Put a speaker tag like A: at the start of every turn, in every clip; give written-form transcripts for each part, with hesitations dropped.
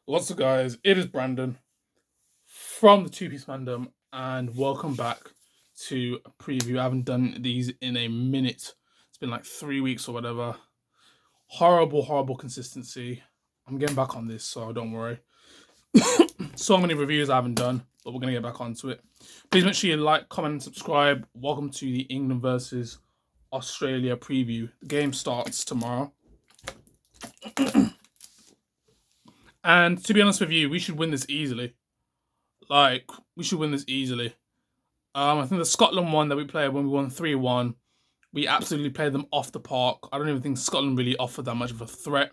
A: What's up, guys? It is Brandon from the Two Piece Fandom, and welcome back to a preview. I haven't done these in a minute. It's been like 3 weeks or whatever. Horrible consistency. I'm getting back on this, so don't worry. So many reviews I haven't done, but we're gonna get back onto it. Please make sure you like, comment, and subscribe. Welcome to the England versus Australia preview. The game starts tomorrow. And to be honest with you, we should win this easily. Like, we should win this easily. I think the Scotland one that we played when we won 3-1, we absolutely played them off the park. I don't even think Scotland really offered that much of a threat.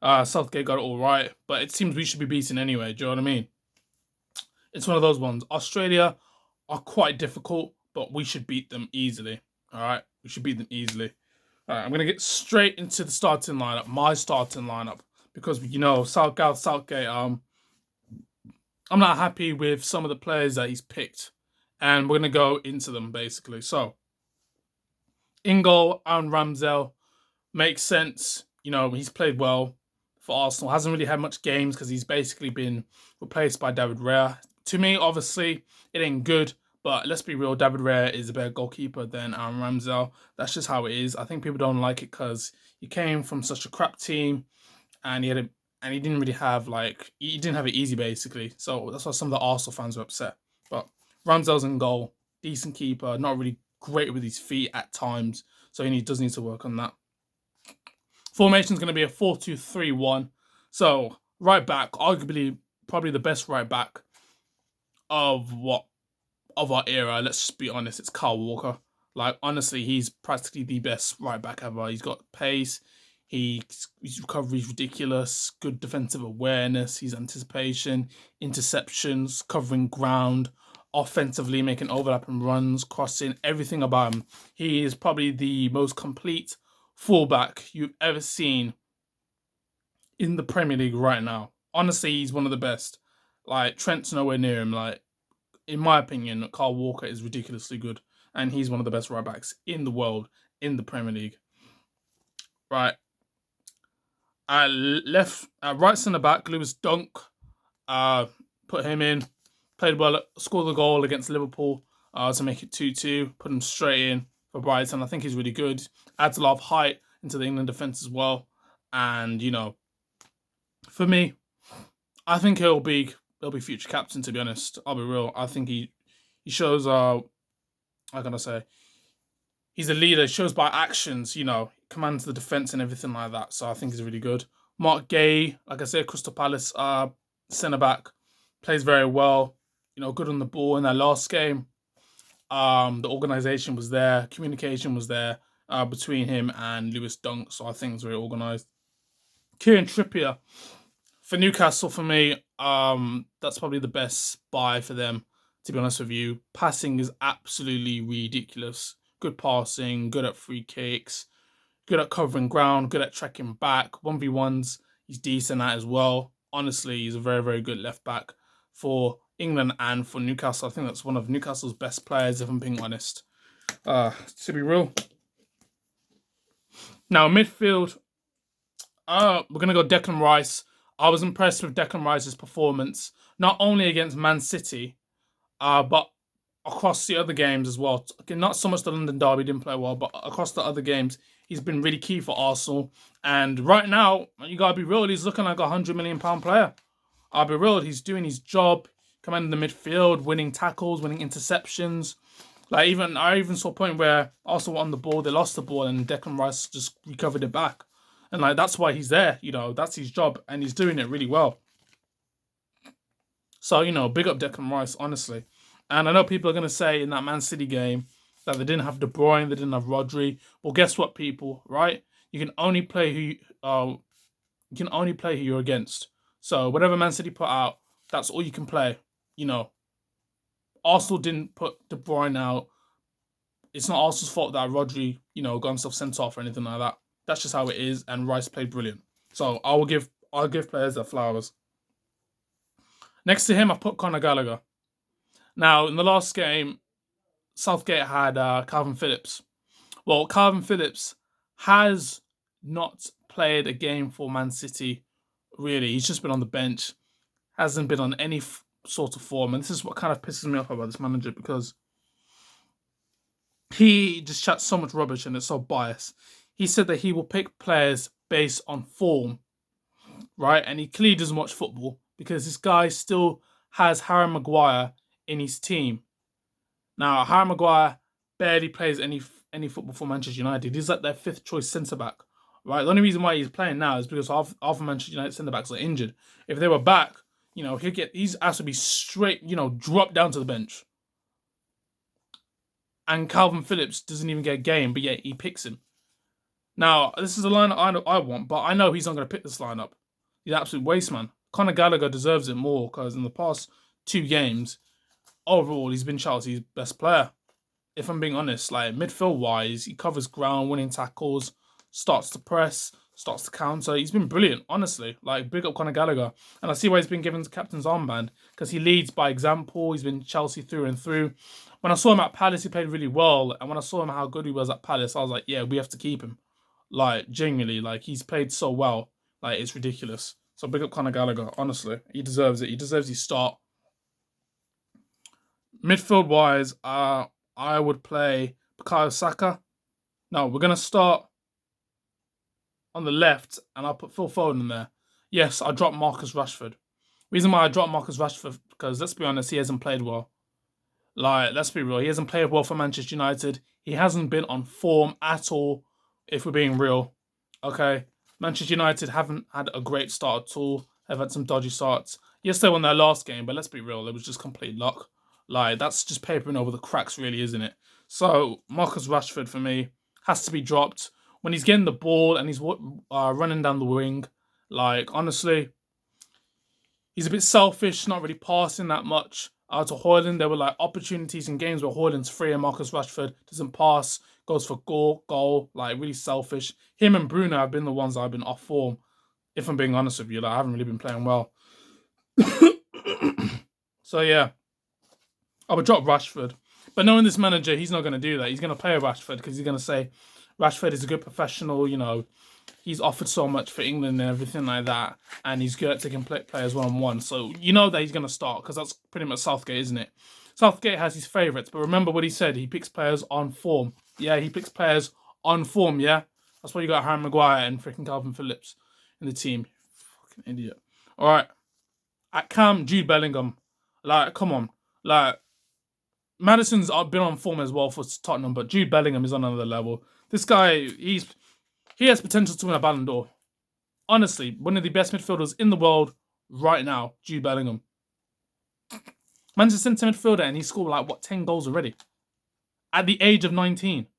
A: Southgate got it all right, but it seems we should be beaten anyway. Do you know what I mean? It's one of those ones. Australia are quite difficult, but we should beat them easily. All right, we should beat them easily. All right, I'm gonna get straight into the starting lineup, my starting lineup, because Southgate. I'm not happy with some of the players that he's picked, and we're gonna go into them basically. So, in goal, Aaron Ramsdale makes sense. You know, he's played well for Arsenal. Hasn't really had much games because he's basically been replaced by David Raya. To me, obviously, it ain't good. But let's be real, David Raya is a better goalkeeper than Aaron Ramsdale. That's just how it is. I think people don't like it because he came from such a crap team, and he didn't really have he didn't have it easy basically. So that's why some of the Arsenal fans were upset. But Ramsdale's in goal, decent keeper, not really great with his feet at times, so he does need to work on that. Formation is going to be a 4-2-3-1. So right back, arguably probably the best right back of our era. Let's just be honest, it's Kyle Walker. Like, honestly, he's practically the best right back ever. He's got pace. His recovery is ridiculous. Good defensive awareness. His anticipation, interceptions, covering ground, offensively making overlapping runs, crossing, everything about him. He is probably the most complete fullback you've ever seen in the Premier League right now. Honestly, he's one of the best. Like, Trent's nowhere near him. Like, in my opinion, Carl Walker is ridiculously good, and he's one of the best right backs in the world in the Premier League. Right. Right centre back, Lewis Dunk. Put him in. Played well. Scored the goal against Liverpool to make it 2-2. Put him straight in for Brighton. I think he's really good. Adds a lot of height into the England defence as well. And for me, I think he'll be future captain. To be honest, I'll be real. I think he shows how can I say, he's a leader. He shows by actions. Commands the defense and everything like that. So I think he's really good. Mark Gay, like I said, Crystal Palace centre back, plays very well. Good on the ball in that last game. The organisation was there, communication was there between him and Lewis Dunk. So I think it's very organised. Kieran Trippier for Newcastle, for me, that's probably the best buy for them, to be honest with you. Passing is absolutely ridiculous. Good passing, good at free kicks, good at covering ground, good at tracking back. 1v1s, he's decent at as well. Honestly, he's a very good left back for England and for Newcastle. I think that's one of Newcastle's best players, if I'm being honest. To be real. Now, midfield, we're going to go Declan Rice. I was impressed with Declan Rice's performance, not only against Man City, but across the other games as well. Not so much the London derby, didn't play well, but across the other games, he's been really key for Arsenal. And right now, you gotta be real, he's looking like £100 million player. I'll be real, he's doing his job, commanding the midfield, winning tackles, winning interceptions. I even saw a point where Arsenal were on the ball, they lost the ball, and Declan Rice just recovered it back. And that's why he's there, that's his job, and he's doing it really well. So, big up Declan Rice, honestly. And I know people are going to say in that Man City game that they didn't have De Bruyne, they didn't have Rodri. Well, guess what, people, right? You can only play who you're against. So whatever Man City put out, that's all you can play. Arsenal didn't put De Bruyne out. It's not Arsenal's fault that Rodri, got himself sent off or anything like that. That's just how it is, and Rice played brilliant. So I'll give players their flowers. Next to him, I put Conor Gallagher. Now, in the last game, Southgate had Calvin Phillips. Well, Calvin Phillips has not played a game for Man City Really, he's just been on the bench. Hasn't been on any sort of form, and this is what kind of pisses me off about this manager because he just chats so much rubbish and it's so biased. He said that he will pick players based on form, right? And he clearly doesn't watch football because this guy still has Harry Maguire in his team. Now, Harry Maguire barely plays any football for Manchester United. He's like their fifth choice centre back, right? The only reason why he's playing now is because half of Manchester United centre backs are injured. If they were back, he's asked to be straight, dropped down to the bench. And Calvin Phillips doesn't even get a game, but yet he picks him. Now, this is a line I want, but I know he's not going to pick this lineup. He's an absolute waste, man. Conor Gallagher deserves it more because in the past 2 games, overall, he's been Chelsea's best player. If I'm being honest, like midfield-wise, he covers ground, winning tackles, starts to press, starts to counter. He's been brilliant, honestly. Like, big up Conor Gallagher. And I see why he's been given the captain's armband because he leads by example. He's been Chelsea through and through. When I saw him at Palace, he played really well. And when I saw him how good he was at Palace, I was like, yeah, we have to keep him. Like, genuinely, like, he's played so well. Like, it's ridiculous. So big up Conor Gallagher, honestly. He deserves it. He deserves his start. Midfield-wise, I would play Bukayo Saka. No, we're going to start on the left, and I'll put Phil Foden in there. Yes, I dropped Marcus Rashford. Reason why I dropped Marcus Rashford, because let's be honest, he hasn't played well. Like, let's be real. He hasn't played well for Manchester United. He hasn't been on form at all, if we're being real. Okay? Manchester United haven't had a great start at all. They've had some dodgy starts. Yes, they won their last game, but let's be real. It was just complete luck. Like, that's just papering over the cracks, really, isn't it? So, Marcus Rashford, for me, has to be dropped. When he's getting the ball and he's running down the wing, like, honestly, he's a bit selfish, not really passing that much to Højlund. There were, like, opportunities in games where Højlund's free and Marcus Rashford doesn't pass, goes for goal, like, really selfish. Him and Bruno have been the ones that have been off form, if I'm being honest with you. Like, I haven't really been playing well. So, yeah. I would drop Rashford. But knowing this manager, he's not going to do that. He's going to play Rashford because he's going to say Rashford is a good professional, he's offered so much for England and everything like that, and he's good at taking players one-on-one. So you know that he's going to start because that's pretty much Southgate, isn't it? Southgate has his favourites, but remember what he said. He picks players on form. Yeah, he picks players on form, yeah? That's why you got Harry Maguire and freaking Calvin Phillips in the team. Fucking idiot. All right. At Cam, Jude Bellingham. Like, come on. Like, Madison's been on form as well for Tottenham, but Jude Bellingham is on another level. This guy, he has potential to win a Ballon d'Or. Honestly, one of the best midfielders in the world right now, Jude Bellingham. Manchester centre midfielder, and he scored like, 10 goals already? At the age of 19. Do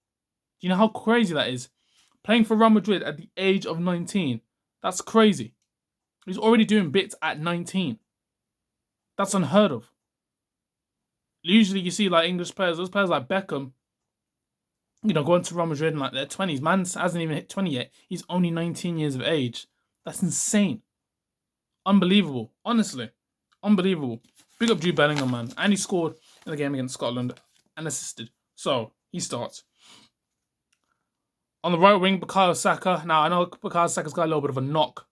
A: you know how crazy that is? Playing for Real Madrid at the age of 19. That's crazy. He's already doing bits at 19. That's unheard of. Usually you see like English players, those players like Beckham, going to Real Madrid in like their 20s. Man hasn't even hit 20 yet. He's only 19 years of age. That's insane. Unbelievable. Honestly. Unbelievable. Big up Jude Bellingham, man. And he scored in the game against Scotland and assisted. So, he starts. On the right wing, Bukayo Saka. Now, I know Bukayo Saka's got a little bit of a knock.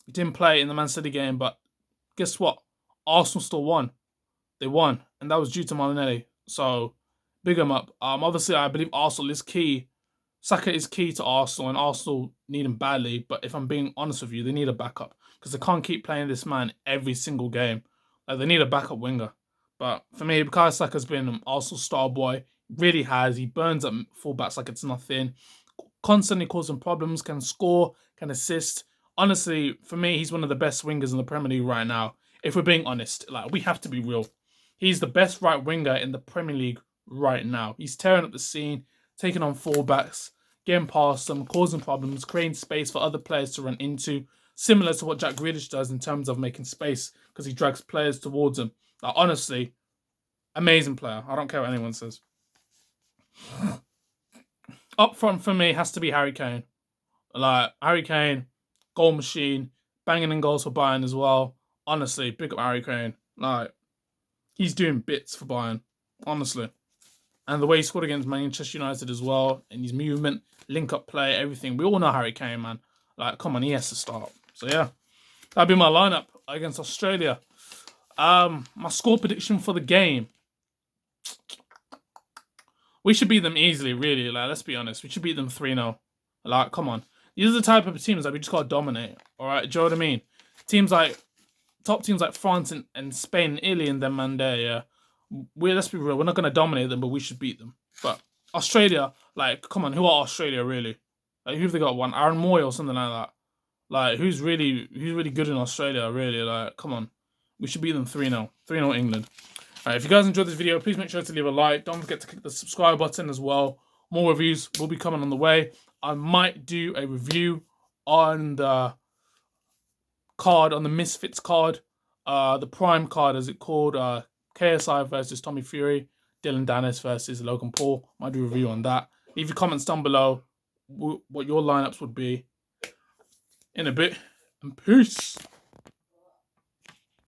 A: He didn't play in the Man City game, but guess what? Arsenal still won. They won, and that was due to Martinelli. So, big him up. Obviously, I believe Arsenal is key. Saka is key to Arsenal, and Arsenal need him badly. But if I'm being honest with you, they need a backup because they can't keep playing this man every single game. Like, they need a backup winger. But for me, Bukayo Saka's been an Arsenal star boy. Really has. He burns up fullbacks like it's nothing. Constantly causing problems. Can score. Can assist. Honestly, for me, he's one of the best wingers in the Premier League right now. If we're being honest, like, we have to be real. He's the best right winger in the Premier League right now. He's tearing up the scene, taking on fullbacks, getting past them, causing problems, creating space for other players to run into, similar to what Jack Grealish does in terms of making space because he drags players towards him. Like, honestly, amazing player. I don't care what anyone says. Up front for me has to be Harry Kane. Like, Harry Kane, goal machine, banging in goals for Bayern as well. Honestly, big up Harry Kane. Like, he's doing bits for Bayern, honestly. And the way he scored against Manchester United as well, and his movement, link-up play, everything. We all know Harry Kane, man. Like, come on, he has to start. So yeah, that'd be my lineup against Australia. My score prediction for the game. We should beat them easily, really. Like, let's be honest. We should beat them 3-0. Like, come on. These are the type of teams that we just gotta dominate. Alright, do you know what I mean? Top teams like France and Spain and Italy and them, man, there, yeah. Let's be real, we're not gonna dominate them, but we should beat them. But Australia, like, come on, who are Australia really? Like, who have they got? One Aaron Moy or something like that. Like, who's really good in Australia, really? Like, come on. We should beat them 3-0. 3-0 England. Alright, if you guys enjoyed this video, please make sure to leave a like. Don't forget to click the subscribe button as well. More reviews will be coming on the way. I might do a review on the card, on the Misfits card. The Prime card, as it's called. KSI versus Tommy Fury. Dylan Dennis versus Logan Paul. Might do a review on that. Leave your comments down below what your lineups would be. In a bit. And peace.